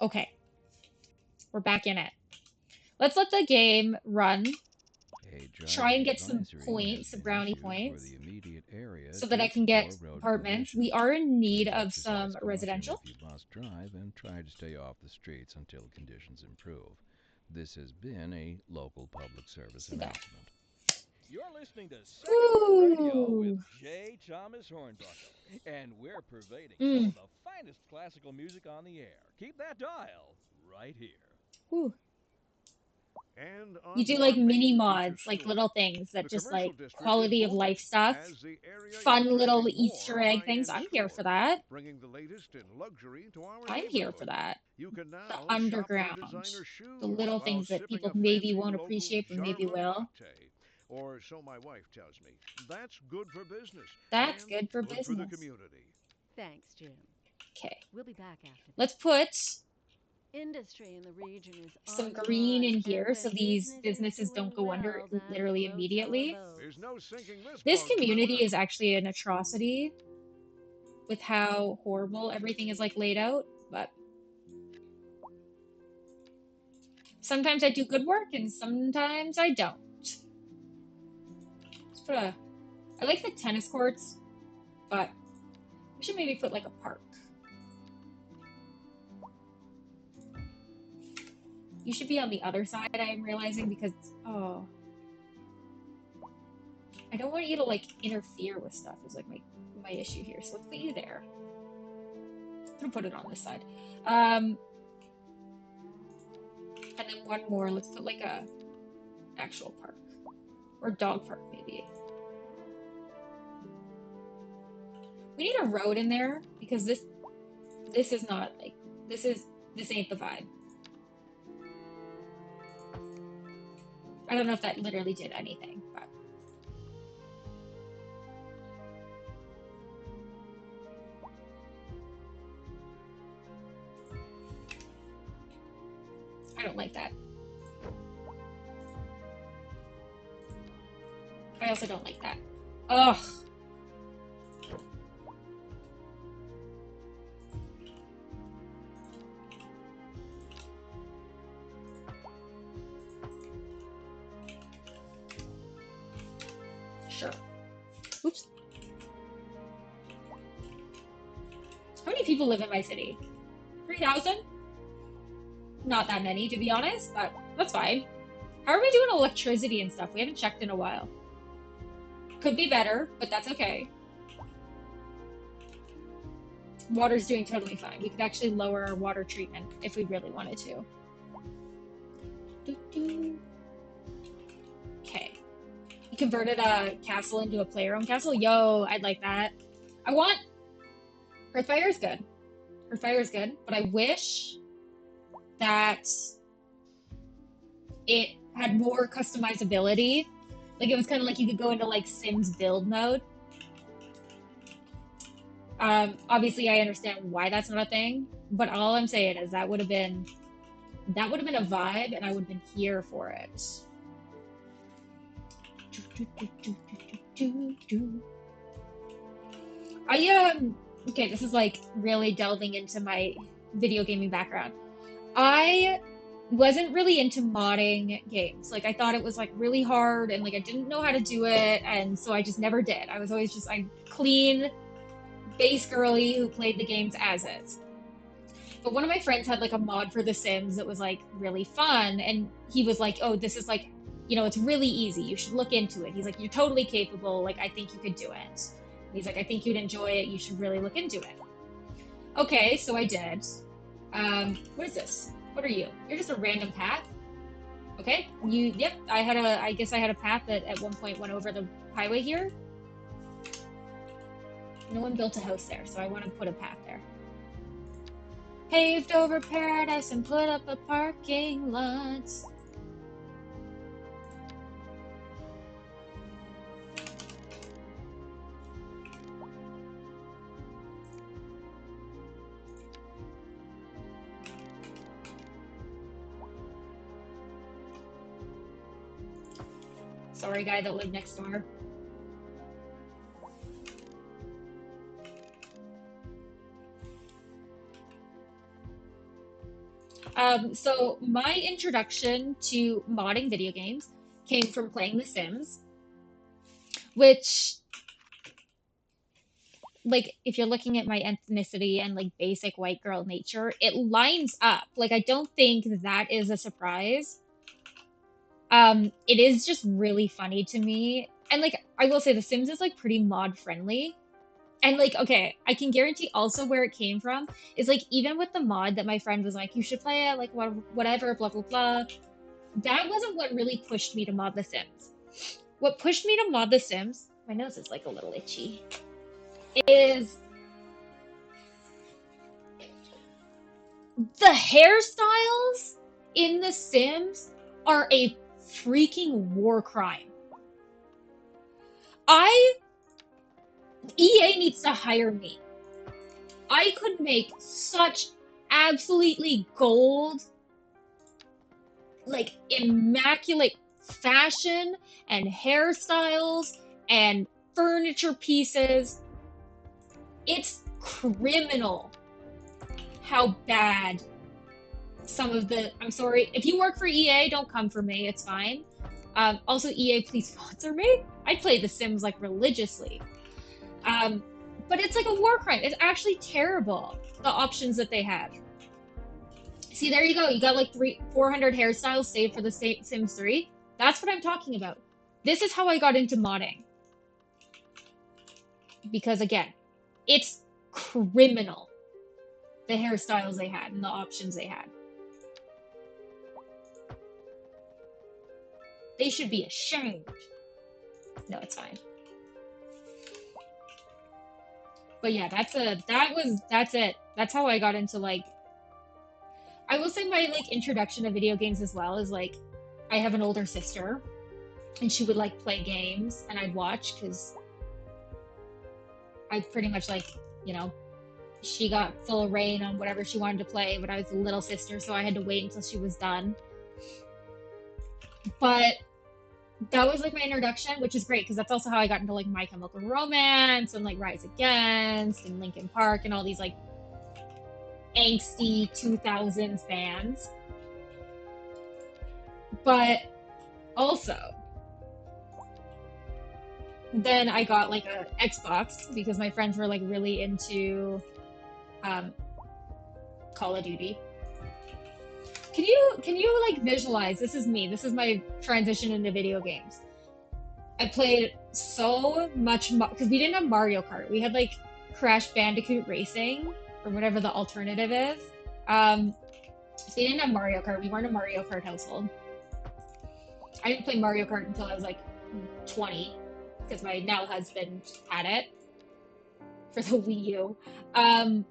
Okay, we're back in it. Let's let the game run. A Try and driving get some advisory has points, some been brownie issued for points, the immediate area so that to I can get explore road apartments. We conditions. are in need Please of exercise some caution residential. if you must drive and try to stay off the streets until conditions improve. This has been a local public service Let's do that. announcement. You're listening to Second Word Radio with Woo! J. Thomas Hornbuckle, and we're pervading some Mm. of the finest classical music on the air. Keep that dial right here. Woo. And You on do to like our mini main feature mods, like story. little things that The just commercial like district is quality of booming life stuff, as the area is fun little attracting Easter more egg things. high-end I'm here for stores, that. bringing the latest in luxury to our I'm here for neighborhood. that. You can The now shop for underground, designer the shoes little while things that sipping people a maybe fancy won't local appreciate, but maybe Jarma will. latte. Or so my wife tells me. That's good for business That's and good for good for the business. community. Thanks, Jim. Okay, We'll be back after let's this. put Industry in the region is some on the green in rise, and here so the these business is businesses don't doing go under well. That literally floats our immediately. There's boat. no sinking this This bug, community Cruella. is actually an atrocity with how horrible everything is like laid out, but sometimes I do good work and sometimes I don't. Let's put a I like the tennis courts, but we should maybe put like a park. You should be on the other side, I am realizing, because oh, I don't want you to like interfere with stuff is like my issue here. So let's put you there. I'm gonna put it on this side. And then one more, let's put like a actual park. Or dog park maybe. We need a road in there because this is not like this ain't the vibe. I don't know if that literally did anything, but I don't like that. I also don't like that. Ugh. Sure. Oops. How many people live in my city? 3,000? Not that many, to be honest, but that's fine. How are we doing electricity and stuff? We haven't checked in a while. Could be better, but that's okay. Water's doing totally fine. We could actually lower our water treatment if we really wanted to. Okay. You converted a castle into a player-owned castle? Yo, I'd like that. I want... Earthfire is good. Earthfire is good, but I wish that it had more customizability. Like it was kind of like you could go into like Sims build mode. Obviously, I understand why that's not a thing, but all I'm saying is that would have been a vibe, and I would have been here for it. Okay, this is like really delving into my video gaming background. I wasn't really into modding games. Like I thought it was like really hard and like I didn't know how to do it, and so I just never did. I was always just I clean base girly who played the games as is. But one of my friends had like a mod for The Sims that was like really fun, and he was like, "Oh, this is like, it's really easy. You should look into it." He's like, "You're totally capable. Like, I think you could do it." He's like, "I think you'd enjoy it. You should really look into it." Okay, so I did. What is this? What are you? You're just a random path. Okay, Yep. I guess I had a path that at one point went over the highway here. No one built a house there, so I want to put a path there. Paved over paradise and put up a parking lot. Sorry, guy that lived next door. So my introduction to modding video games came from playing The Sims, which, like, if you're looking at my ethnicity and like basic white girl nature, it lines up. Like, I don't think that is a surprise. It is just really funny to me. And like, I will say The Sims is like pretty mod friendly. And like, okay, I can guarantee also where it came from is like, even with the mod that my friend was like, you should play it, like whatever, blah, blah, blah. That wasn't what really pushed me to mod The Sims. What pushed me to mod The Sims, my nose is like a little itchy, is the hairstyles in The Sims are a freaking war crime. EA needs to hire me. I could make such absolutely gold, like immaculate fashion and hairstyles and furniture pieces. It's criminal how bad some of the, I'm sorry, if you work for EA, don't come for me, it's fine. Also, EA, please sponsor me. I play The Sims like religiously. But it's like a war crime. It's actually terrible, the options that they have. See, there you go. You got like 400 hairstyles saved for the Sims 3. That's what I'm talking about. This is how I got into modding. Because again, it's criminal, the hairstyles they had and the options they had. They should be ashamed. No, it's fine. But yeah, that's it. That's how I got into like, I will say my like introduction to video games as well is like, I have an older sister and she would like play games and I'd watch because I pretty much like, you know, she got full reign on whatever she wanted to play, but I was a little sister, so I had to wait until she was done. But that was like my introduction, which is great because that's also how I got into like My Chemical Romance and like Rise Against and Linkin Park and all these like angsty 2000s bands. But also, then I got like a Xbox because my friends were like really into Call of Duty. Can you like visualize? This is me. This is my transition into video games. I played so much because we didn't have Mario Kart. We had like Crash Bandicoot Racing or whatever the alternative is. So we didn't have Mario Kart. We weren't a Mario Kart household. I didn't play Mario Kart until I was like 20 because my now husband had it for the Wii U.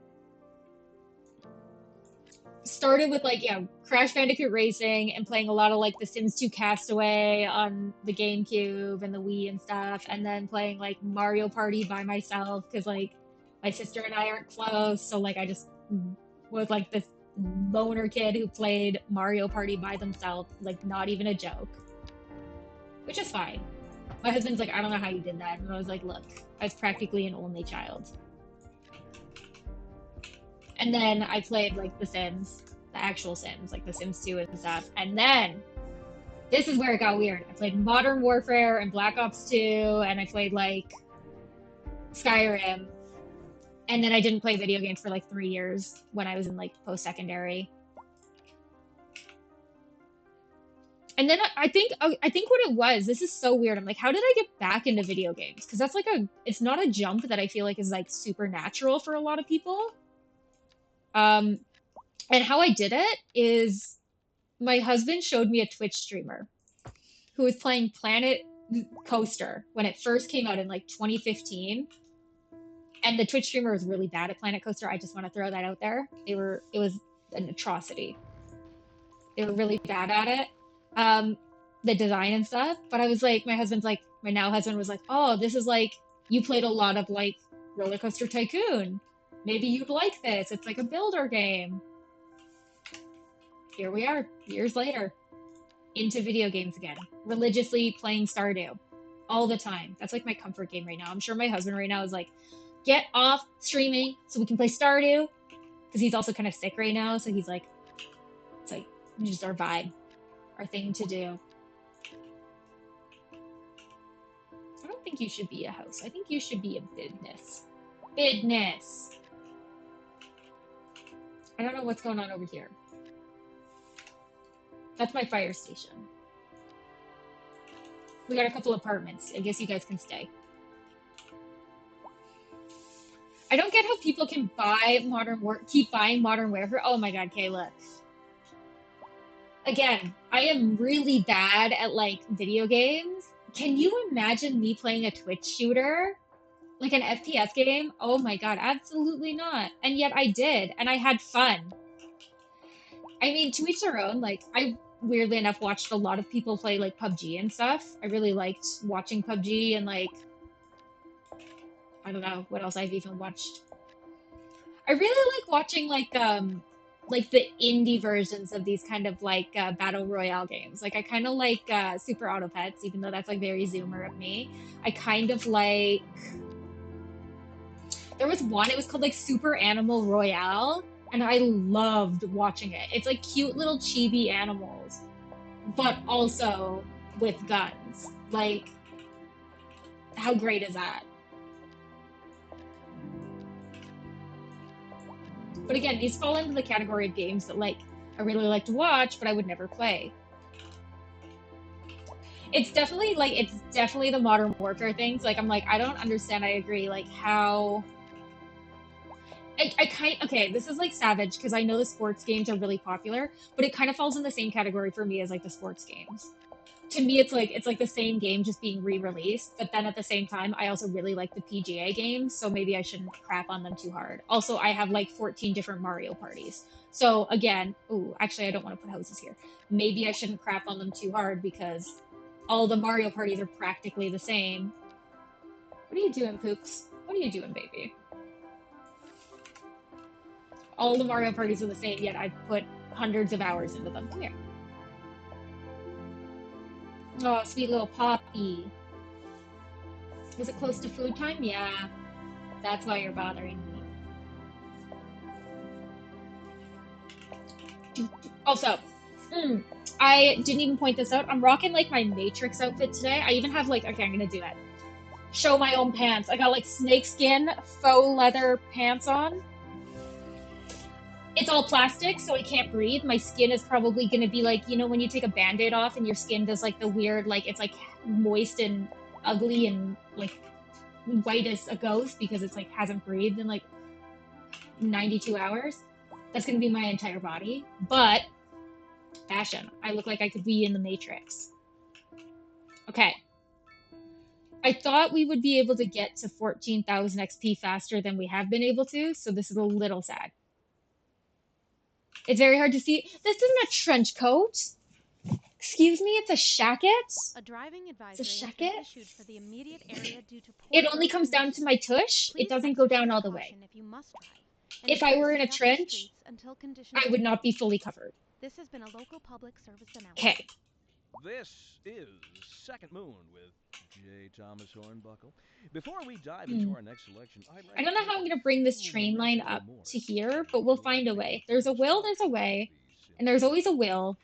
Started with like, yeah, Crash Bandicoot Racing and playing a lot of like The Sims 2 Castaway on the GameCube and the Wii and stuff, and then playing like Mario Party by myself because like my sister and I aren't close, so like I just was like this loner kid who played Mario Party by themselves, like not even a joke, which is fine. My husband's like, I don't know how you did that, and I was like, look, I was practically an only child. And then I played like The Sims, the actual Sims, like The Sims 2 and stuff. And then this is where it got weird. I played Modern Warfare and Black Ops 2, and I played like Skyrim. And then I didn't play video games for like 3 years when I was in like post-secondary. And then I think what it was, this is so weird. I'm like, how did I get back into video games? Because that's like it's not a jump that I feel like is like supernatural for a lot of people. And how I did it is my husband showed me a Twitch streamer who was playing Planet Coaster when it first came out in like 2015. And the Twitch streamer was really bad at Planet Coaster. I just want to throw that out there. It was an atrocity. They were really bad at it. The design and stuff. But I was like, my now husband was like, oh, this is like, you played a lot of like Roller Coaster Tycoon. Maybe you'd like this. It's like a builder game. Here we are, years later, into video games again. Religiously playing Stardew all the time. That's like my comfort game right now. I'm sure my husband right now is like, get off streaming so we can play Stardew. Because he's also kind of sick right now. So he's like, It's like just our vibe, our thing to do. I don't think you should be a house. I think you should be a business. Business. I don't know what's going on over here. That's my fire station. We got a couple apartments. I guess you guys can stay. I don't get how people can buy keep buying Modern Warfare. Oh my god, Kayla. Again, I am really bad at like video games. Can you imagine me playing a Twitch shooter? Like an FPS game? Oh my god, absolutely not. And yet I did, and I had fun. I mean, to each their own. Like, I weirdly enough watched a lot of people play like PUBG and stuff. I really liked watching PUBG and like, I don't know what else I've even watched. I really like watching like the indie versions of these kind of like battle royale games. Like I kind of like Super Auto Pets, even though that's like very Zoomer of me. I kind of like. There was one. It was called like Super Animal Royale, and I loved watching it. It's like cute little chibi animals, but also with guns. Like, how great is that? But again, these fall into the category of games that like I really like to watch, but I would never play. It's definitely the Modern Warfare things. Like I'm like, I don't understand. I agree. Like how. Okay, this is like savage because I know the sports games are really popular, but it kind of falls in the same category for me as like the sports games. To me, it's like the same game just being re-released, but then at the same time, I also really like the PGA games, so maybe I shouldn't crap on them too hard. Also, I have like 14 different Mario parties. So again, ooh, actually, I don't want to put houses here. Maybe I shouldn't crap on them too hard because all the Mario parties are practically the same. What are you doing, Poops? What are you doing, baby? All the Mario parties are the same, yet I've put hundreds of hours into them. Come here. Oh, sweet little Poppy. Is it close to food time? Yeah. That's why you're bothering me. Also, I didn't even point this out. I'm rocking like my Matrix outfit today. I even have like, okay, I'm gonna do it. Show my own pants. I got like snakeskin faux leather pants on. It's all plastic, so I can't breathe. My skin is probably going to be like, you know, when you take a band-aid off and your skin does like the weird, like it's like moist and ugly and like white as a ghost because it's like hasn't breathed in like 92 hours. That's going to be my entire body. But fashion. I look like I could be in the Matrix. Okay. I thought we would be able to get to 14,000 XP faster than we have been able to, so this is a little sad. It's very hard to see. This isn't a trench coat. Excuse me, it's a shacket. A driving It's a advisory has been shacket. issued for the immediate area due to poor It only road comes down to my conditions. tush. Please It doesn't go down exercise all the way. caution if you must drive, and If I were in a avoid stay off the trench, streets until conditions I would not be improve. fully covered. This has been a local public service announcement. Okay. This is Second Moon with J. Thomas Hornbuckle. Before we dive into our next selection, I don't know how I'm going to bring this train line up to here, but we'll find a way. There's a will, there's a way, and there's always a will,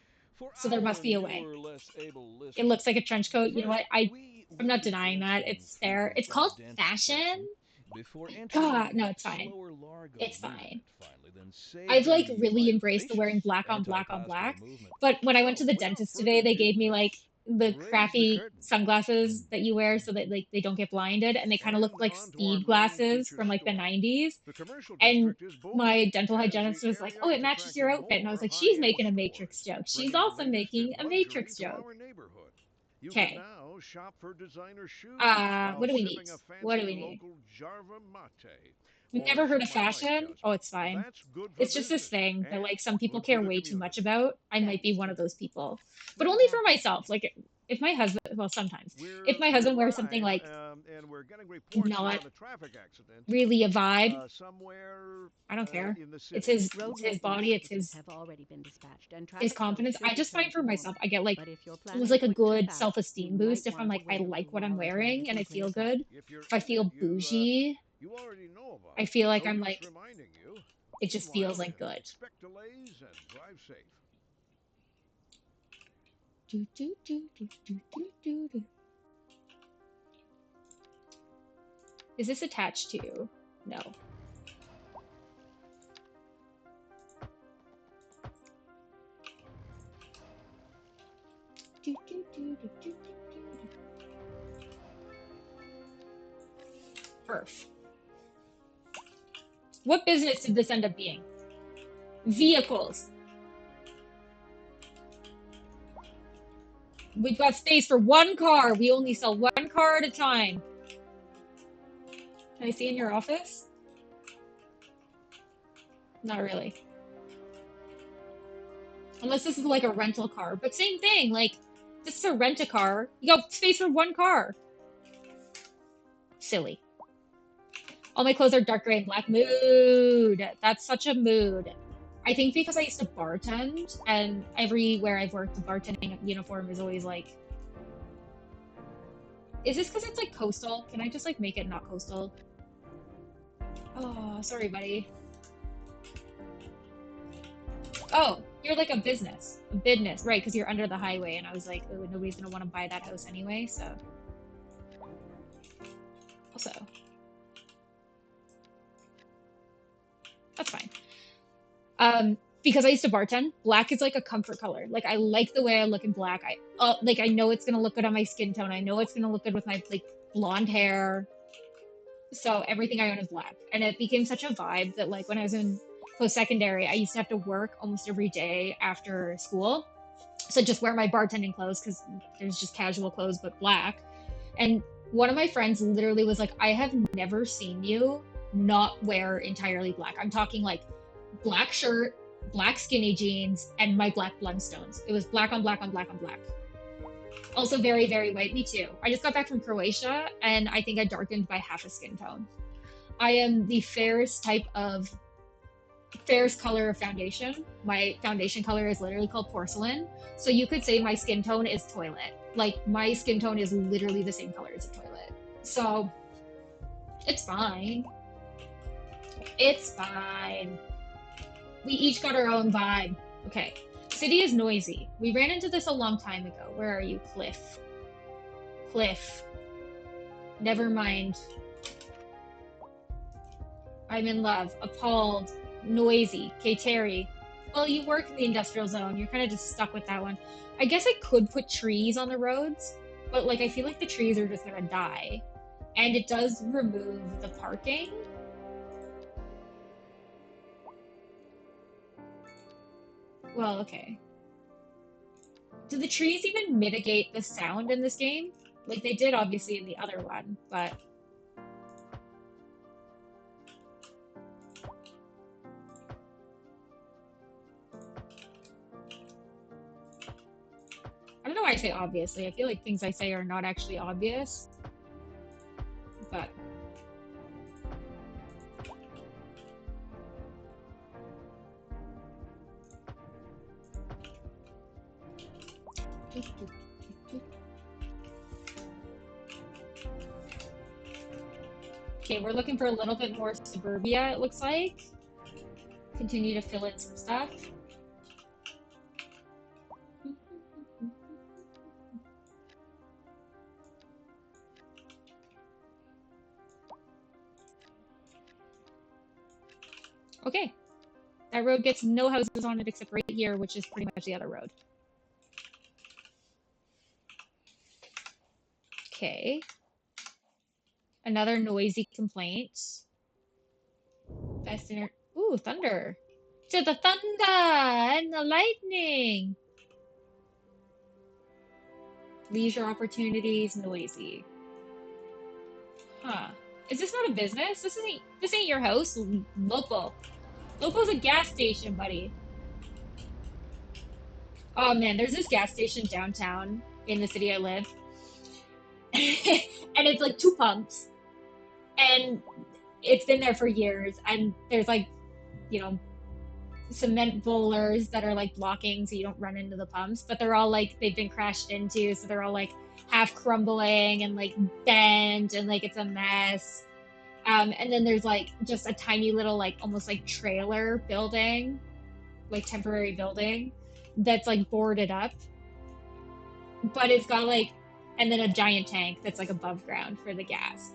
so there must be a way. It looks like a trench coat. You know what? I'm not denying that. It's fair. It's called fashion. God, no, it's fine. It's fine. I've like really embraced the wearing black on black on black. But when I went to the dentist today, they gave me like the crappy sunglasses that you wear so that like they don't get blinded, and they kind of look like speed glasses from like the 90s. And my dental hygienist was like, "Oh, it matches your outfit," and I was like, "She's making a Matrix joke. She's also making a Matrix joke." Okay. What do we need? What do we need? You've never heard of fashion? Oh, it's fine. It's just this thing that like some people care way too much about. I might be one of those people, but only for myself. Like if my husband, well, sometimes if my husband wears something like not really a vibe, I don't care. It's his body. It's his confidence. I just find for myself, I get like it was like a good self-esteem boost if I'm like I like what I'm wearing and I feel good. If I feel bougie. I feel like I'm like, it just feels like good. Do, do, do, do, do, do, do, do. Is this attached to? No. Do, do, do, do, do, do, do. Perf. What business did this end up being? Vehicles. We've got space for one car. We only sell one car at a time. Can I see in your office? Not really. Unless this is like a rental car. But same thing, like, this is a rent-a-car. You got space for one car. Silly. All my clothes are dark gray and black. Mood. That's such a mood. I think because I used to bartend, and everywhere I've worked, the bartending uniform is always like... Is this because it's like coastal? Can I just like make it not coastal? Oh, sorry, buddy. Oh, you're like a business. A business, right, because you're under the highway, and I was like, oh, nobody's gonna want to buy that house anyway, so... Also... That's fine. Because I used to bartend, black is like a comfort color. Like, I like the way I look in black. I know it's gonna look good on my skin tone. I know it's gonna look good with my, like, blonde hair. So everything I own is black. And it became such a vibe that, like, when I was in post-secondary, I used to have to work almost every day after school. So just wear my bartending clothes, because there's just casual clothes, but black. And one of my friends literally was like, I have never seen you not wear entirely black. I'm talking like black shirt, black skinny jeans, and my black Blundstones. It was black on black on black on black. Also very, very white. Me too. I just got back from Croatia, and I think I darkened by half a skin tone. I am the fairest color of foundation. My foundation color is literally called porcelain. So you could say my skin tone is toilet. Like, my skin tone is literally the same color as a toilet. So, it's fine. It's fine. We each got our own vibe. Okay. City is noisy. We ran into this a long time ago. Where are you, Cliff? Cliff. Never mind. I'm in love. Appalled. Noisy. Terry. Well, you work in the industrial zone. You're kind of just stuck with that one. I guess I could put trees on the roads, but like I feel like the trees are just gonna die. And it does remove the parking. Well, okay. Do the trees even mitigate the sound in this game? Like they did obviously in the other one, but... I don't know why I say obviously. I feel like things I say are not actually obvious. But... Okay, we're looking for a little bit more suburbia, it looks like. Continue to fill in some stuff. Okay. That road gets no houses on it except right here, which is pretty much the other road. Okay. Another noisy complaint. Best inter- Ooh, thunder. To the thunder and the lightning. Leisure opportunities, noisy. Huh. Is this not a business? This ain't your house. Local. Local's a gas station, buddy. Oh man, there's this gas station downtown in the city I live. And it's like 2 pumps. And it's been there for years. And there's like, you know, cement bowlers that are like blocking so you don't run into the pumps. But they're all like, they've been crashed into. So they're all like half crumbling and like bent and like it's a mess. And then there's like just a tiny little like almost like trailer building, like temporary building that's like boarded up. but it's got like, and then a giant tank that's like above ground for the gas.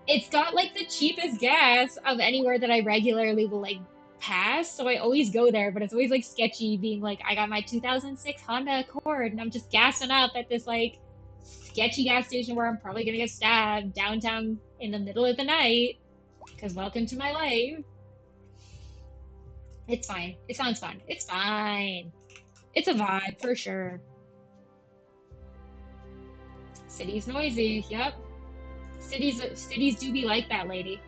It's got like the cheapest gas of anywhere that I regularly will like pass, so I always go there, but it's always like sketchy being like, I got my 2006 Honda Accord and I'm just gassing up at this like sketchy gas station where I'm probably gonna get stabbed downtown in the middle of the night, because welcome to my life. It's fine. It sounds fun. It's fine. It's a vibe for sure. City's noisy. Yep. Cities do be like that, lady.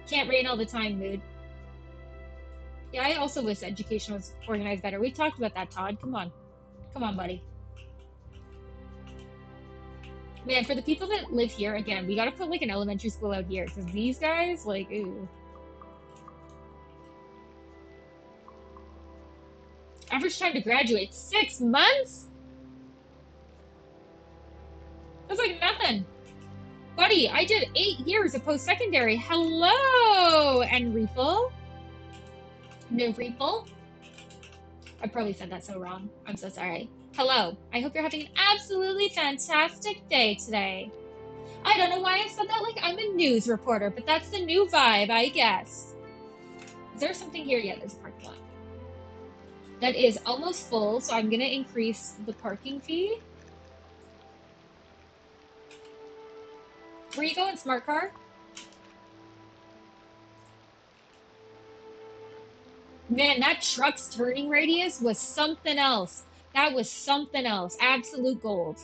Can't rain all the time, mood. Yeah, I also wish education was organized better. We talked about that, Todd. Come on. Come on, buddy. Man, for the people that live here, again, we gotta put like an elementary school out here, because these guys, like, ooh. Average time to graduate, 6 months? That's like nothing. Buddy, I did 8 years of post-secondary. Hello, Enrico. Enrico. I probably said that so wrong. I'm so sorry. Hello. I hope you're having an absolutely fantastic day today. I don't know why I said that like I'm a news reporter, but that's the new vibe, I guess. Is there something here? Yeah, there's a parking lot. That is almost full, so I'm going to increase the parking fee. Where you going, smart car? Man, that truck's turning radius was something else. That was something else. Absolute gold.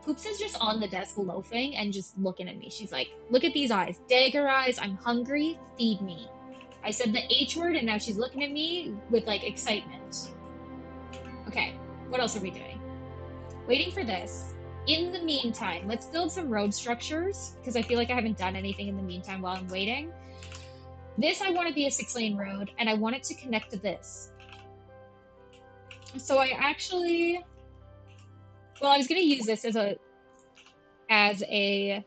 Poops is just on the desk loafing and just looking at me. She's like, look at these eyes. Dagger eyes. I'm hungry. Feed me. I said the H word and now she's looking at me with like excitement. Okay, what else are we doing? Waiting for this. In the meantime, let's build some road structures because I feel like I haven't done anything in the meantime while I'm waiting. This I want to be a 6-lane road and I want it to connect to this. So I actually, well, I was going to use this as a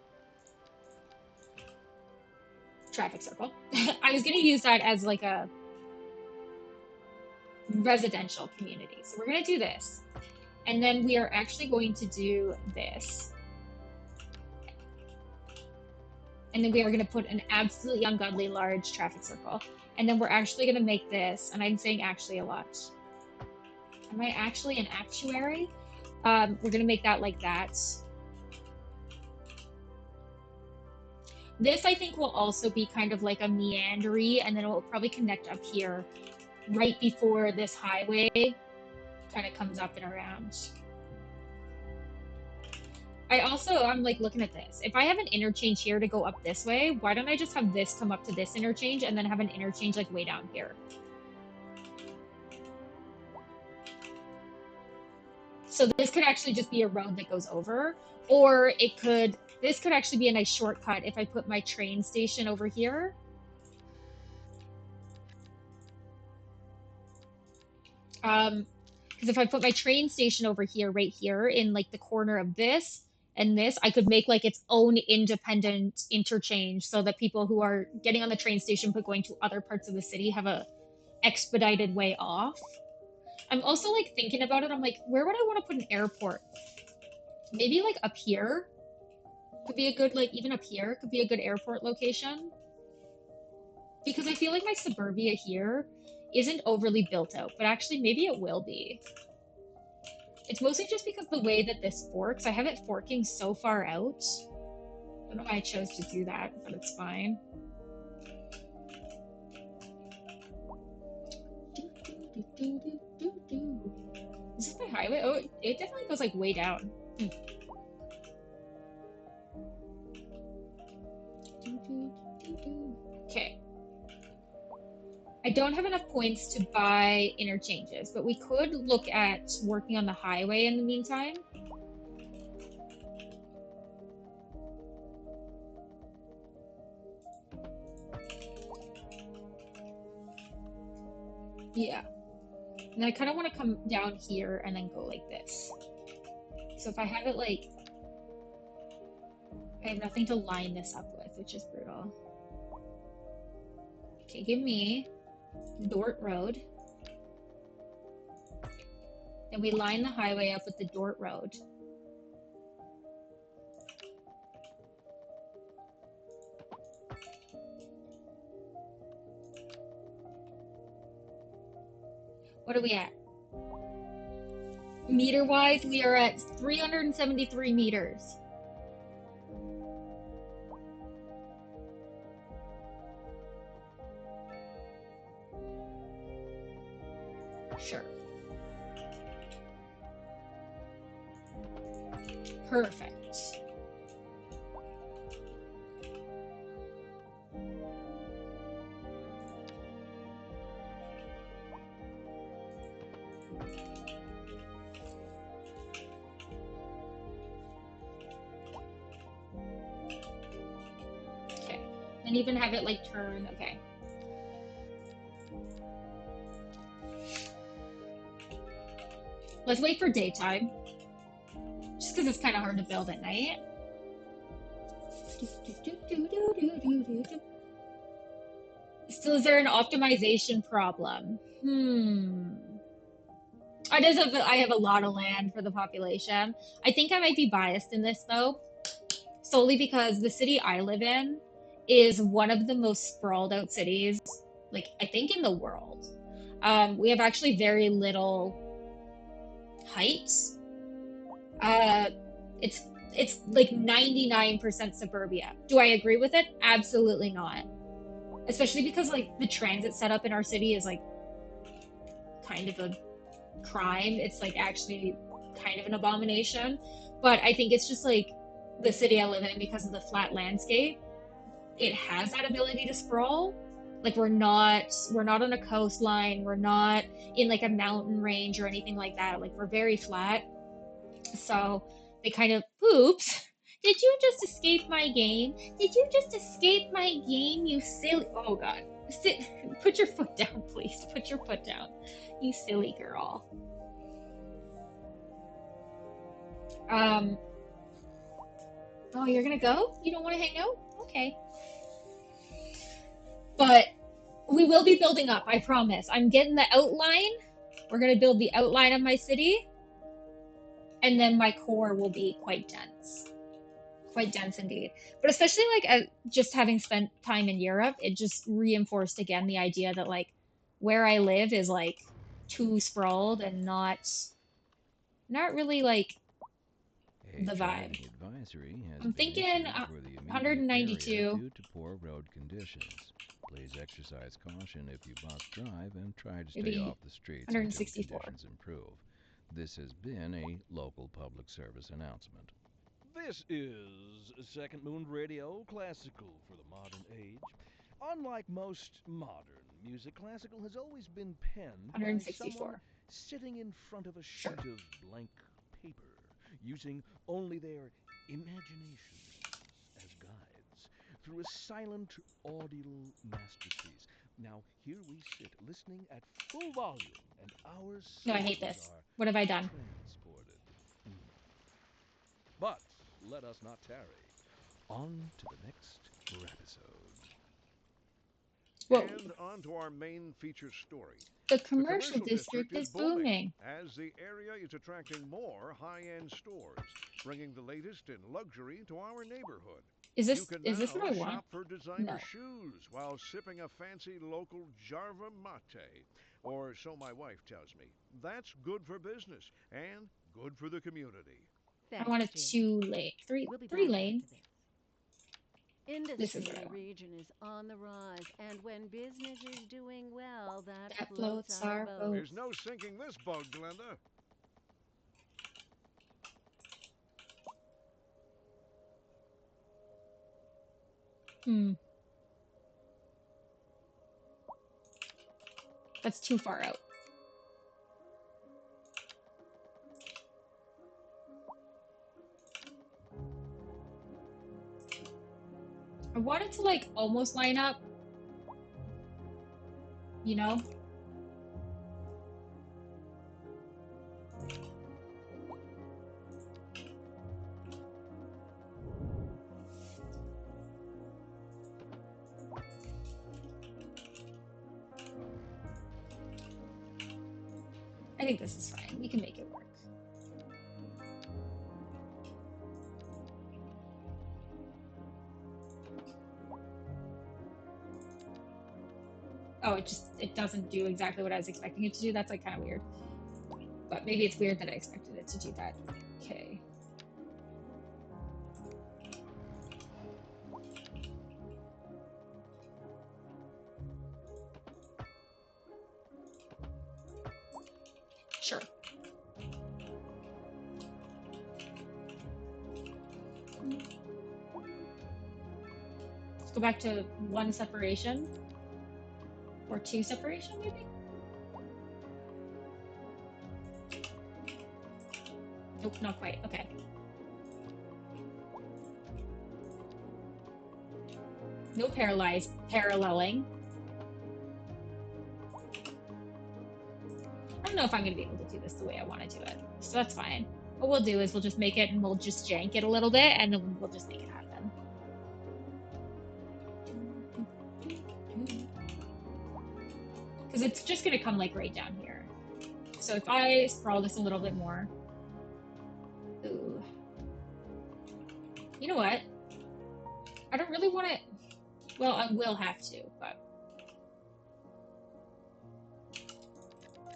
traffic circle. I was going to use that as like a residential community. So we're going to do this. And then we are actually going to do this. And then we are going to put an absolutely ungodly large traffic circle. And then we're actually going to make this, and I'm saying actually a lot. Am I actually an actuary? We're going to make that like that. This, I think, will also be kind of like a meandery, and then it will probably connect up here right before this highway kind of comes up and around. I'm like looking at this. If I have an interchange here to go up this way, why don't I just have this come up to this interchange and then have an interchange like way down here? So this could actually just be a road that goes over, or this could actually be a nice shortcut if I put my train station over here. Because if I put my train station over here, right here, in like the corner of this and this, I could make like its own independent interchange so that people who are getting on the train station but going to other parts of the city have a expedited way off. I'm also like thinking about it. I'm like, where would I want to put an airport? Maybe like up here could be a good, like even up here could be a good airport location. Because I feel like my suburbia here isn't overly built out, but actually maybe it will be. It's mostly just because the way that this forks, I have it forking so far out. I don't know why I chose to do that, but it's fine. Is this my highway? Oh, it definitely goes like way down. Okay. I don't have enough points to buy interchanges, but we could look at working on the highway in the meantime. Yeah. And I kind of want to come down here and then go like this. So if I have it like, I have nothing to line this up with, which is brutal. Okay, give me Dort Road. and we line the highway up with the dirt road. What are we at? Meter-wise, we are at 373 meters. Sure. Perfect. Okay. And even have it like turn. Okay. Let's wait for daytime. Just because it's kind of hard to build at night. So is there an optimization problem? I have a lot of land for the population. I think I might be biased in this though, solely because the city I live in is one of the most sprawled out cities, like I think in the world. We have actually very little height. It's like 99% suburbia. Do I agree with it? Absolutely not. Especially because like the transit setup in our city is like kind of a crime. It's like actually kind of an abomination. But I think it's just like the city I live in, because of the flat landscape, it has that ability to sprawl. Like we're not on a coastline, we're not in like a mountain range or anything like that. Like we're very flat. So they kind of, oops, did you just escape my game? Did you just escape my game, you silly, oh god. Sit, put your foot down, please. Put your foot down, you silly girl. Oh, you're gonna go? You don't want to hang out? Okay. But we will be building up, I promise. I'm getting the outline. We're gonna build the outline of my city. And then my core will be quite dense. Quite dense indeed. But especially like just having spent time in Europe, it just reinforced again the idea that like where I live is like too sprawled and not really like A the vibe. traffic advisory has I'm been thinking issued for the immediate 192. area due to poor road conditions. Please exercise caution if you must drive and try to stay Maybe off the streets until 164. conditions improve. This has been a local public service announcement. This is Second Moon Radio, classical for the modern age. Unlike most modern music, classical has always been penned by someone 164. sitting in front of a Sure. sheet of blank paper, using only their imaginations as guides, through a silent, audible masterpiece. Now, here we sit, listening at full volume, and our No, I souls hate this. are What have I done? transported. But let us not tarry. On to the next episode. Whoa. And on to our main feature story. The The commercial district is booming. as the area is attracting more high-end stores, bringing the latest in luxury to our neighborhood. Is You this can what I now want? shop for designer No. shoes while sipping a fancy local Jarva mate, or so my wife tells me. That's good for business and good for the community. I want a Thanks, 2-lane, We'll be three back lane. after this. Industry This is in what I the want. region is on the rise, and when business is doing well, that That floats floats our our boat. boat. There's no sinking this boat, Glenda. That's too far out. I want it to like almost line up, you know? I think this is fine. We can make it work. Oh, it doesn't do exactly what I was expecting it to do. That's like kind of weird. But maybe it's weird that I expected it to do that. Okay. Sure. Let's go back to 1 separation. Or 2 separation, maybe? Nope, not quite. Okay. No paralleling. I don't know if I'm going to be able to do this the way I want to do it. So that's fine. What we'll do is we'll just make it and we'll just jank it a little bit and then we'll just make it happen. Because it's just going to come like right down here. So if I sprawl this a little bit more. Ooh. You know what? I don't really want to. Well, I will have to, but.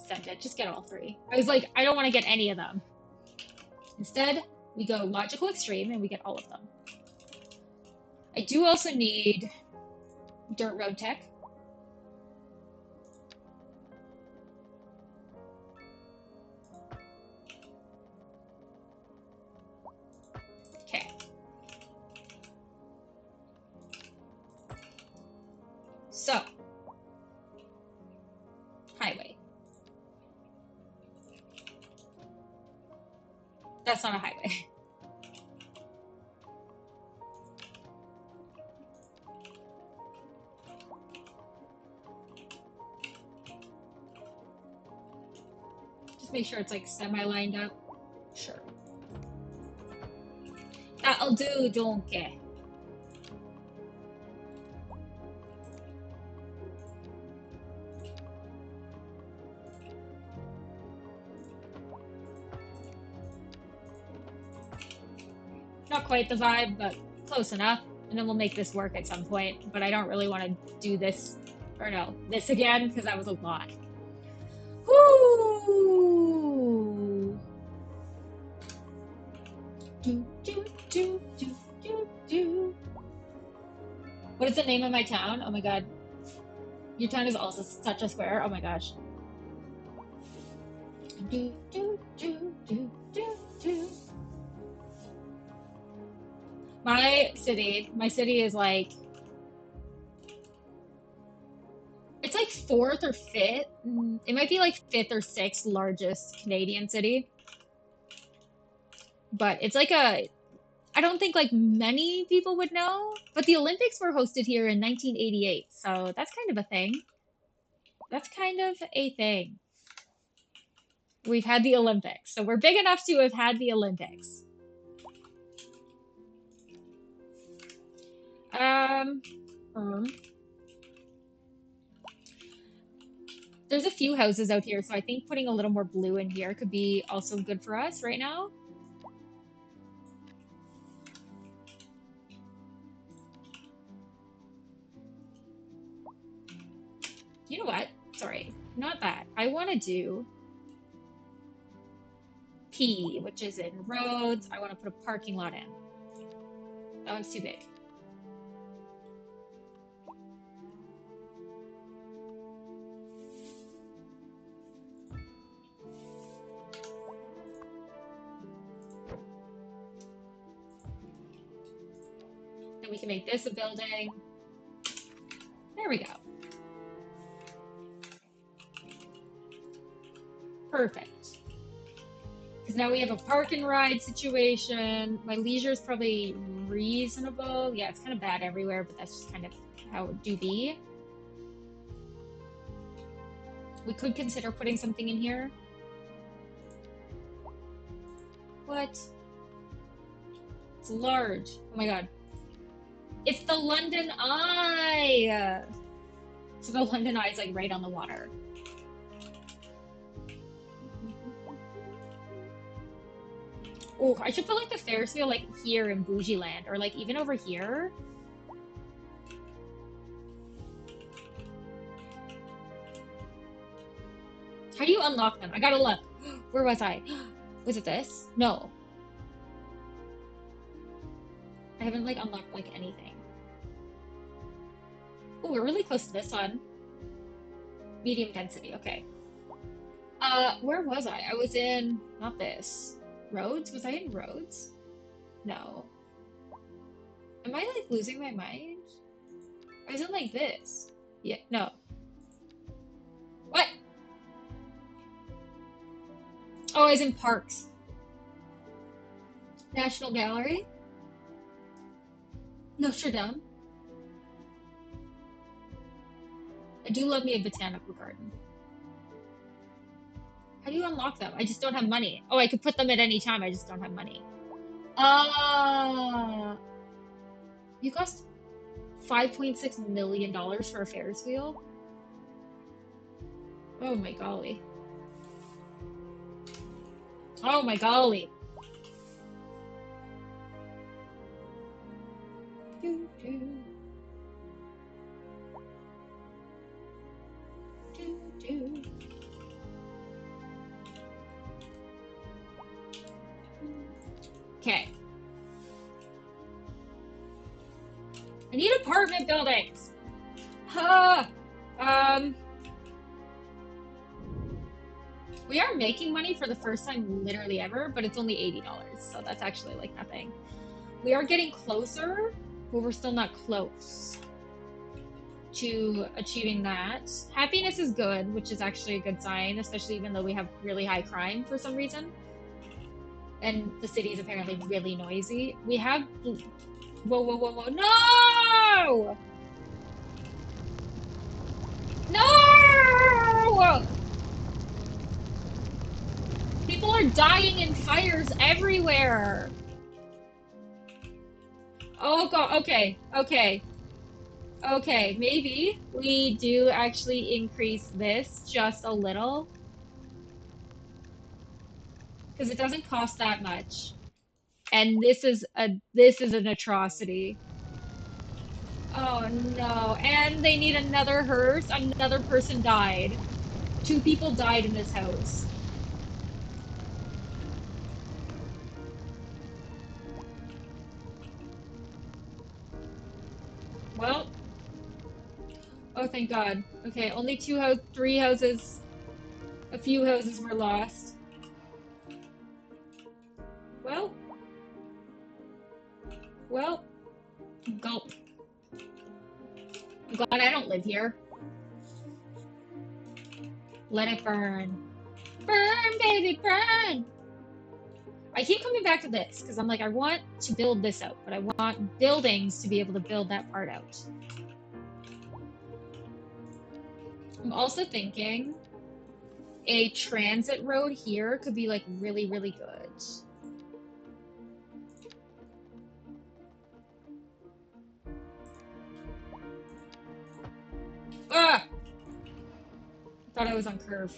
Send it. Just get all 3. I was like, I don't want to get any of them. Instead, we go logical extreme and we get all of them. I do also need dirt road tech. Okay. So, highway. That's not a highway. Just make sure it's like semi-lined up. Sure. That'll do, donkey. Not quite the vibe, but close enough. And then we'll make this work at some point. But I don't really want to do this, or no, this again, because that was a lot. Woo! Do, do, do, do, do, do. What is the name of my town? Oh my god. Your town is also such a square. Oh my gosh. Do, do, do, do, do, do. My city is like, it's like 4th or 5th. It might be like 5th or 6th largest Canadian city. But it's like I don't think like many people would know, but the Olympics were hosted here in 1988. So that's kind of a thing. That's kind of a thing. We've had the Olympics. So we're big enough to have had the Olympics. There's a few houses out here, so I think putting a little more blue in here could be also good for us right now. You know what? Sorry, not that. I want to do P, which is in roads. I want to put a parking lot in. That one's too big. Then we can make this a building. There we go. Perfect. Because now we have a park and ride situation. My leisure is probably reasonable. Yeah, it's kind of bad everywhere, but that's just kind of how it do be. We could consider putting something in here. What? It's large. Oh my god. It's the London Eye! So the London Eye is like right on the water. Oh, I should put like the Ferris wheel like here in Bougie Land, or like even over here. How do you unlock them? I gotta look. Where was I? Was it this? No. I haven't like unlocked like anything. Oh, we're really close to this one. Medium density, okay. Where was I? I was in, not this. Roads? Was I in roads? No. Am I like losing my mind? I was in like this. Yeah, no. What? Oh, I was in parks. National Gallery? Notre Dame? I do love me a botanical garden. How do you unlock them? I just don't have money. Oh, I could put them at any time. I just don't have money. You cost $5.6 million for a Ferris wheel? Oh my golly. Oh my golly. Doo, doo. Doo, doo. Okay. I need apartment buildings. Huh. We are making money for the first time literally ever, but it's only $80, so that's actually like nothing. We are getting closer, but we're still not close to achieving that. Happiness is good, which is actually a good sign, especially even though we have really high crime for some reason. And the city is apparently really noisy. We have... Whoa, whoa, whoa, whoa. No! No! People are dying in fires everywhere. Oh god, okay, okay. Okay, maybe we do actually increase this just a little. Because it doesn't cost that much. And this is an atrocity. Oh no. And they need another hearse. Another person died. 2 people died in this house. Well, oh thank God. Okay, only 3 houses. A few houses were lost. Well, gulp. I'm glad I don't live here. Let it burn. Burn, baby, burn! I keep coming back to this because I'm like, I want to build this out, but I want buildings to be able to build that part out. I'm also thinking a transit road here could be like really, really good. Ah! I thought I was on curve.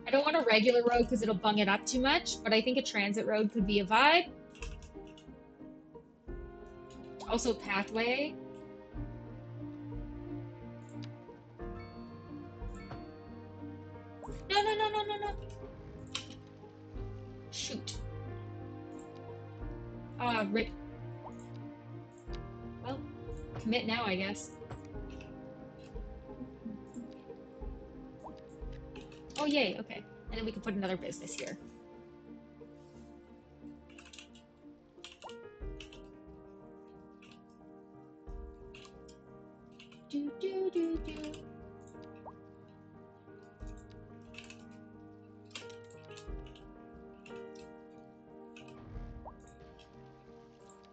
I don't want a regular road because it'll bung it up too much, but I think a transit road could be a vibe. Also pathway. No, no, no, no, no, no. Shoot. Rip. Well, commit now, I guess. Oh, yay, okay. And then we can put another business here. Do, do, do, do.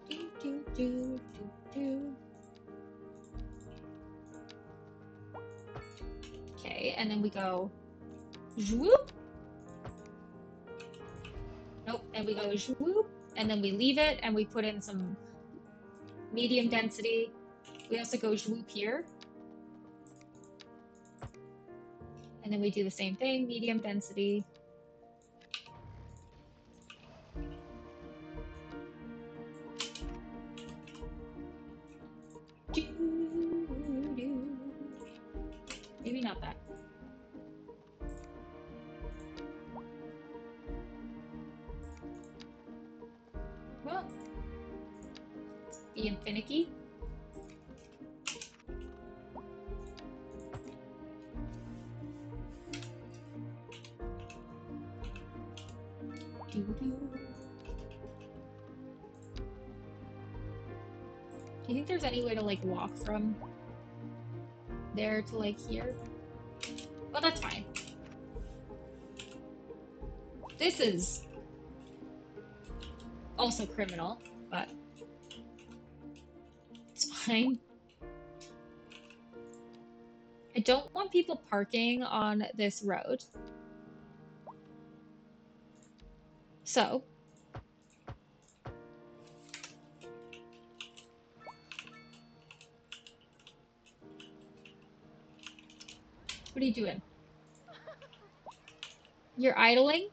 Do, do, do, do. Okay, and then we go zwoop. Nope, and we go zwoop, and then we leave it, and we put in some medium density. We also go zwoop here. And then we do the same thing, medium density. Maybe not that. Well, being finicky. Do you think there's any way to like walk from there to like here? Well, that's fine. This is also criminal, but it's fine. I don't want people parking on this road. So, what are you doing? You're idling?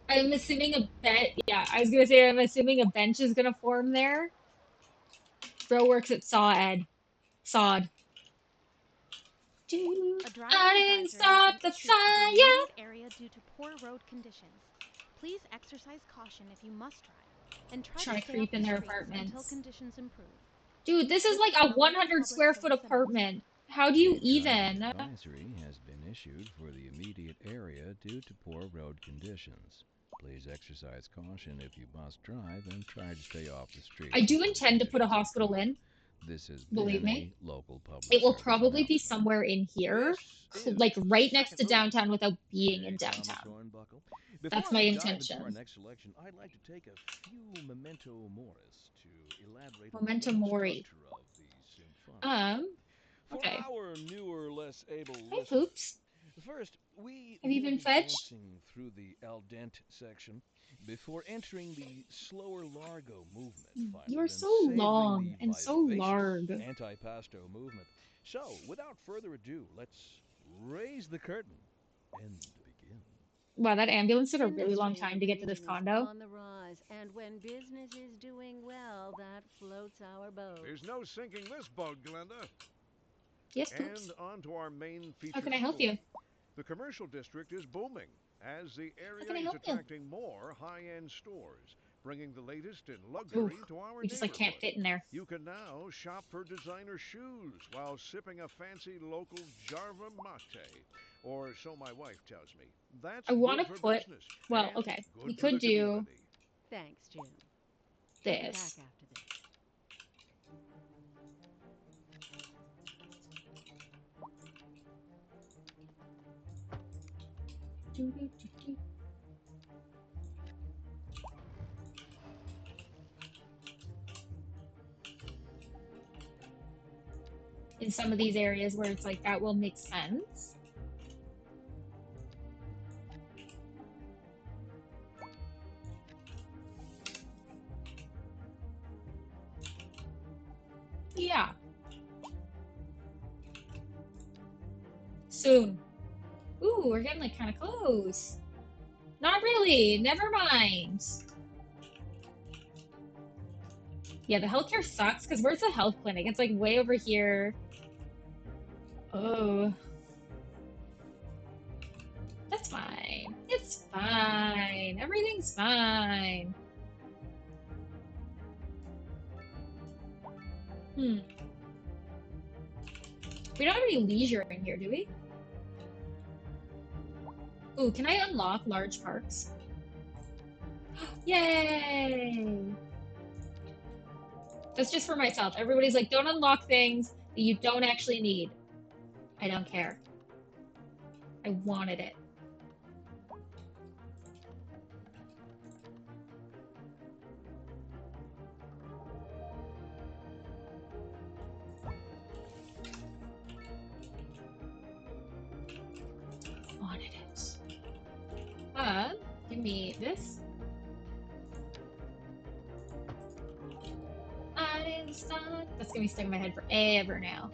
I'm assuming a bench. Yeah, I was gonna say I'm assuming a bench is gonna form there. Bro works at Sod. A driver I didn't advisory start has the been issued for the fire. immediate area due to poor road conditions. Please exercise caution if you must drive, and try Trying to to stay off creep in the their streets until apartments. conditions improve. Dude, this is This like is a a local 100 public square foot service apartment. How do you A even? driver advisory has been issued for the immediate area due to poor road conditions. Please exercise caution if you must drive and try to stay off the streets I do until intend to put a conditions hospital improve. in, This has believe been me. a local public It will service probably be announcement. somewhere in here, This is like right next Second to Move. downtown without being in Hey, Thomas downtown. Hornbuckle. Before That's my I dive into our intention. next selection, I'd like to take a few memento moris to elaborate on the Memento general mori. structure of the symphonic. For Okay. our newer, less able Hey, listeners, Poops. first, we Have you will been be fetched? dancing through the al dente section before entering the slower largo movement, You finally, are then so savoring long the and so vivacious larg. antipasto movement. So, without further ado, let's raise the curtain and begin. Wow, that ambulance took a really long Industry in time the to get to this region is condo. on the rise, and when business is doing well, that floats our boat. There's no sinking this boat, Glenda. Yes, And Poops. on to our main How featured can I help you? story. The commercial district is booming as the How area can I is help you? attracting more high-end stores, bringing the latest in Ooh, luxury to our we just like can't neighborhood. fit in there. You can now shop for designer shoes while sipping a fancy local Jarva mate, or so my wife tells me. That's I want good to for put, business well, and okay, we good for could the do community. Thanks, Jim. We'll be back this. after this. In some of these areas where it's like that will make sense. Yeah, soon. Ooh, we're getting like kind of close. Not really. Never mind. Yeah, the healthcare sucks because where's the health clinic? It's like way over here. Oh, that's fine. It's fine. Everything's fine. Hmm. We don't have any leisure in here, do we? Ooh, can I unlock large parks? Yay! That's just for myself. Everybody's like, don't unlock things that you don't actually need. I don't care. I wanted it. Wanted it. Give me this. I didn't start. That's gonna be stuck in my head forever now.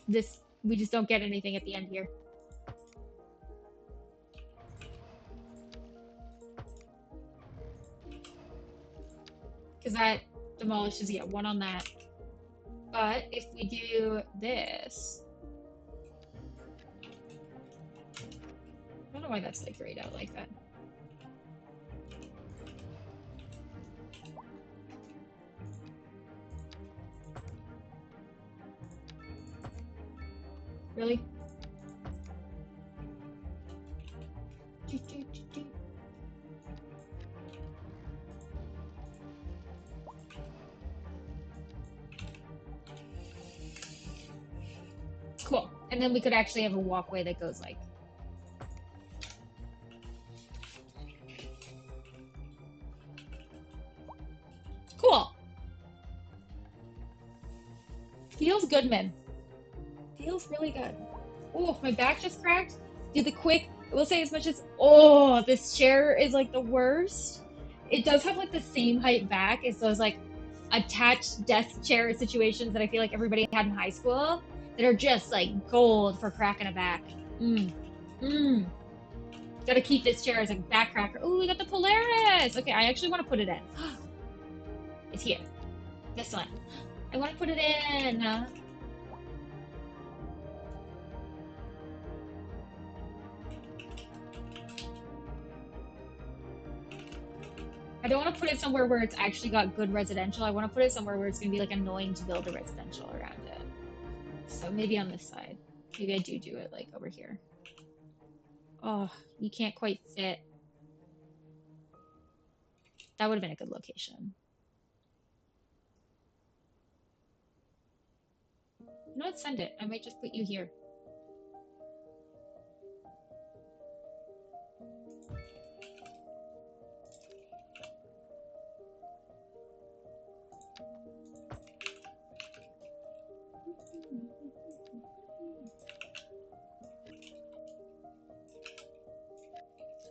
we just don't get anything at the end here. Because that demolishes, yeah, 1 on that. But if we do this, I don't know why that's like grayed out like that. Really? Cool. And then we could actually have a walkway that goes like. Cool. Feels good, man. Feels really good. Oh, my back just cracked. Do the quick. I will say as much as. Oh, this chair is like the worst. It does have like the same height back as those like attached desk chair situations that I feel like everybody had in high school that are just like gold for cracking a back. Gotta keep this chair as a back cracker. Oh, we got the Polaris. Okay, I actually want to put it in. It's here. This one. I want to put it in. I don't want to put it somewhere where it's actually got good residential. I want to put it somewhere where it's going to be like annoying to build a residential around it. So maybe on this side. Maybe I do it like over here. Oh, you can't quite fit. That would have been a good location. No, let's send it. I might just put you here.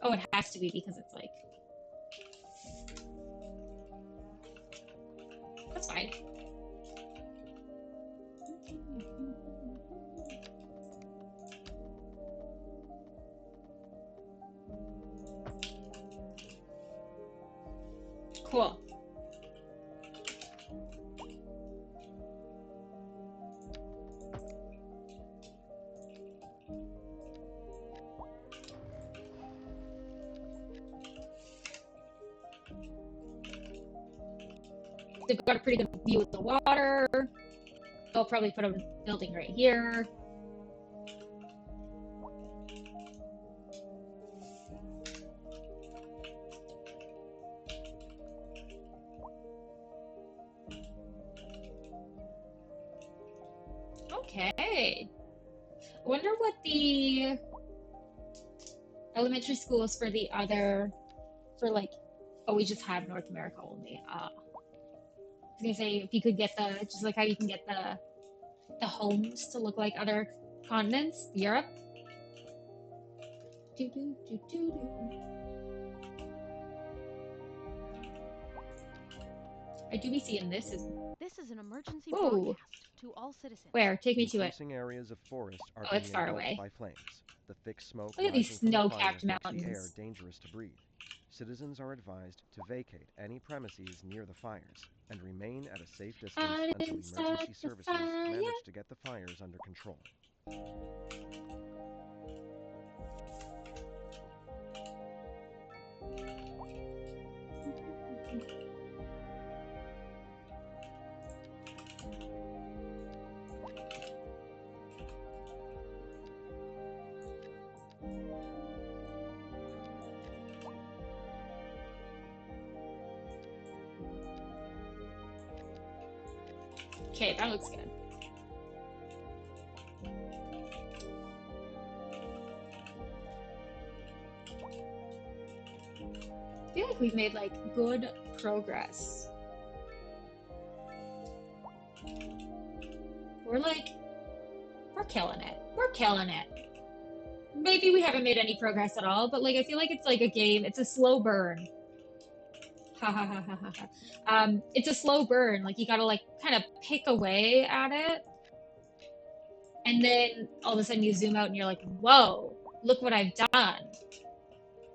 Oh, it has to be because it's like. That's fine. Cool. They've got a pretty good view of the water. I'll probably put a building right here. Okay. I wonder what the elementary schools for the other, for like, oh, we just have North America only. I was gonna say if you could get the, just like how you can get the homes to look like other continents, Europe. I do be seeing this is. This is an emergency Whoa. broadcast to all citizens. Where? Take me to it. Increasing areas of forest are Oh, it's being far engulfed away. by flames. The thick smoke Look at these rising from the fire snow-capped makes the air mountains. dangerous to breathe. Citizens are advised to vacate any premises near the fires and remain at a safe distance until emergency services manage to get the fires under control. Okay, that looks good. I feel like we've made like good progress. We're killing it. We're killing it. Maybe we haven't made any progress at all, but like I feel like it's like a game. It's a slow burn. Ha ha ha ha ha ha. It's a slow burn. Like you gotta like kind of pick away at it. And then all of a sudden you zoom out and you're like, whoa, look what I've done.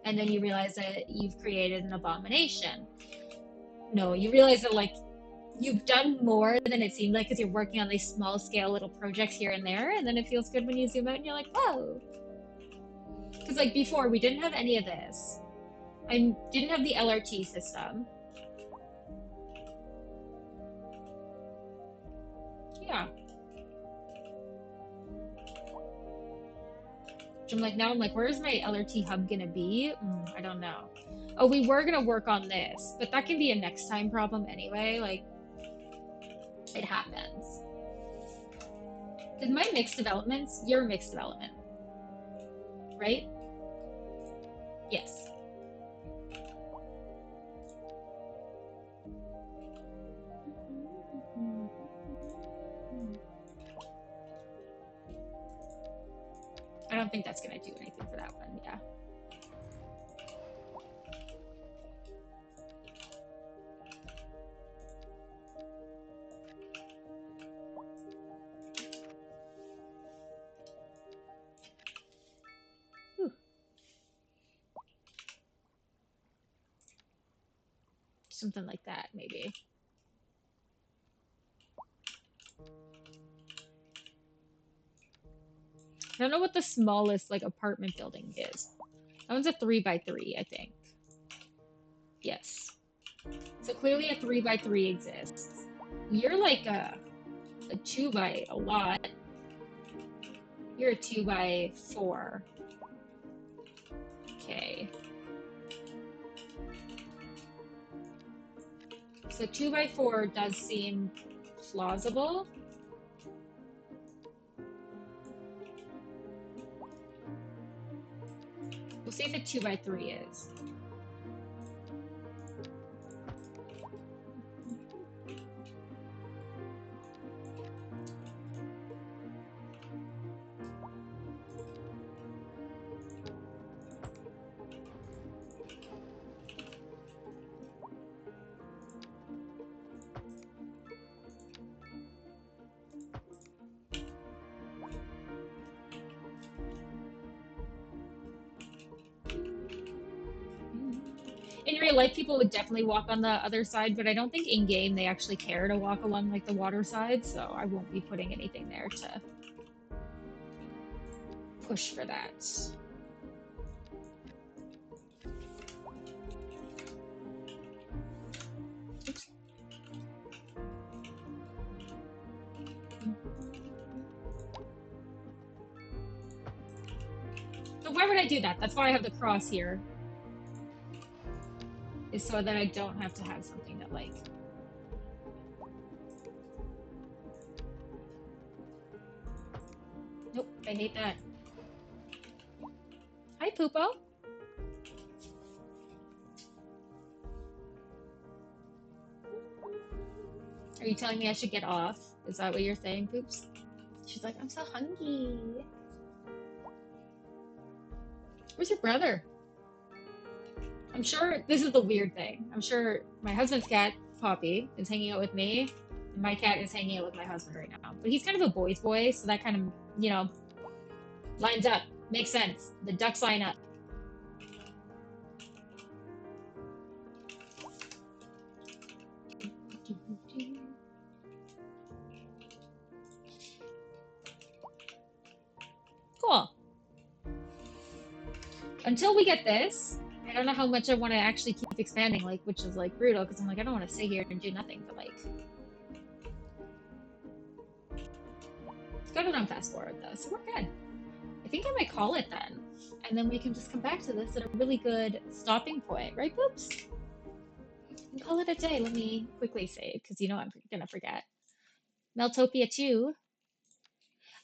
And then you realize that you've created an abomination. No, you realize that like you've done more than it seemed like because you're working on these small scale little projects here and there, and then it feels good when you zoom out and you're like, whoa. Because like before, we didn't have any of this. I didn't have the LRT system. Yeah. Now I'm like, where's my LRT hub gonna be? I don't know. Oh, we were gonna work on this, but that can be a next time problem anyway. Like, it happens. Did my mixed developments? Your mixed development, right? Yes. I don't think that's gonna do anything for that one. Yeah. Whew. Something like that, maybe. I don't know what the smallest like apartment building is. That one's a 3x3, I think. Yes. So clearly a 3x3 exists. You're like a 2 by a lot. You're a 2x4. Okay. So 2x4 does seem plausible. We'll see if a 2x3 is. In real life, people would definitely walk on the other side, but I don't think in game they actually care to walk along like the water side, so I won't be putting anything there to push for that. Oops. So why would I do that? That's why I have the cross here. Is so that I don't have to have something that like... Nope, I hate that. Hi, Poopo. Are you telling me I should get off? Is that what you're saying, Poops? She's like, I'm so hungry. Where's your brother? I'm sure this is the weird thing. I'm sure my husband's cat, Poppy, is hanging out with me, and my cat is hanging out with my husband right now. But he's kind of a boy's boy, so that kind of, you know, lines up. Makes sense. The ducks line up. Cool. Until we get this, I don't know how much I want to actually keep expanding, like, which is like brutal, because I'm like, I don't want to sit here and do nothing, but like, it's got it on fast forward though, so we're good. I think I might call it then, and then we can just come back to this at a really good stopping point, right, Poops? And call it a day. Let me quickly save, because you know I'm gonna forget. Meltopia 2.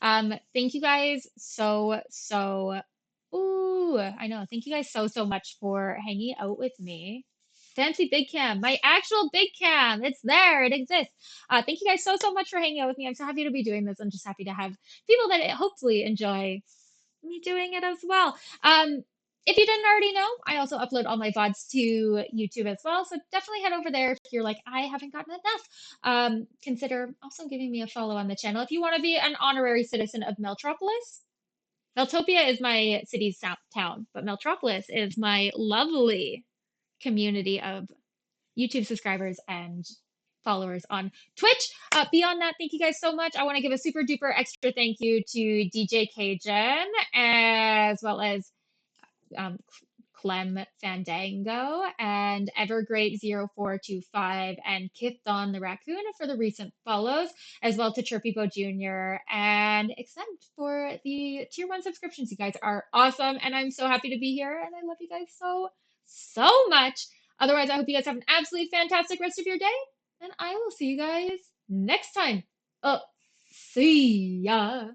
Thank you guys ooh, I know. Thank you guys so much for hanging out with me. Fancy big cam, my actual big cam. It's there. It exists. Thank you guys so much for hanging out with me. I'm so happy to be doing this. I'm just happy to have people that hopefully enjoy me doing it as well. if you didn't already know, I also upload all my VODs to YouTube as well. So definitely head over there if you're like, I haven't gotten enough. Consider also giving me a follow on the channel. If you want to be an honorary citizen of Meltropolis, Meltopia is my city's town, but Meltropolis is my lovely community of YouTube subscribers and followers on Twitch. Beyond that, thank you guys so much. I want to give a super duper extra thank you to DJ Cajun as well as um, Clem Fandango and Evergreat0425 and Kithon the Raccoon for the recent follows, as well to Chirpybo Jr. and Exempt for the tier 1 subscriptions. You guys are awesome, and I'm so happy to be here, and I love you guys so, so much. Otherwise, I hope you guys have an absolutely fantastic rest of your day, and I will see you guys next time. Oh, see ya.